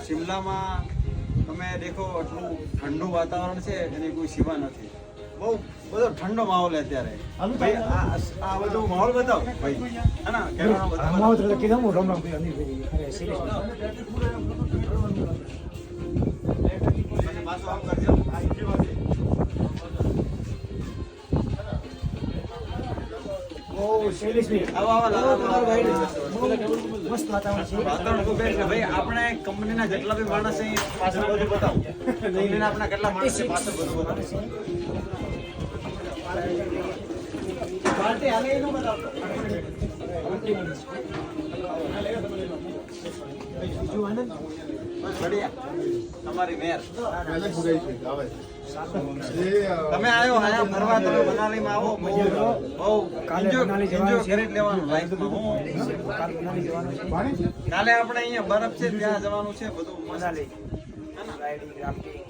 શિમલામાં તમે દેખો એટલું ઠંડુ વાતાવરણ છે એની કોઈ સીમા નથી. બહુ બધો ઠંડો માહોલ અત્યારે. ભાઈ આ બધો માહોલ બતાવો ભાઈ. હા ના કેમેરા બતાવો. માહોલ તો કીધું હું રામ રામ ભાઈ અનિલભાઈ અરે સિરિયસ પાછું આમ કરજો. ઓ શૈલેષભાઈ મસ્ત વાતાવરણ છે. વાતાવરણ ખૂબ બેસ્ટ છે ભાઈ. આપણે કંપનીના જેટલા બી માણસ છે પાછળ બધું બતાવો. કંપનીના આપણા કેટલા માણસ છે પાછળ બધું બતાવો. પાર્ટી હાલે એનું બતાવો. બઢિયા તમારી મેર. તમે આવ્યો આયા ફરવા, તમે મનાલીમાં આવો બહુ એન્જોય કરી લેવાનું લાઈફમાં. કાલે આપણે અહીંયા બરફ છે ત્યાં જવાનું છે બધું મનાલી. Riding rafting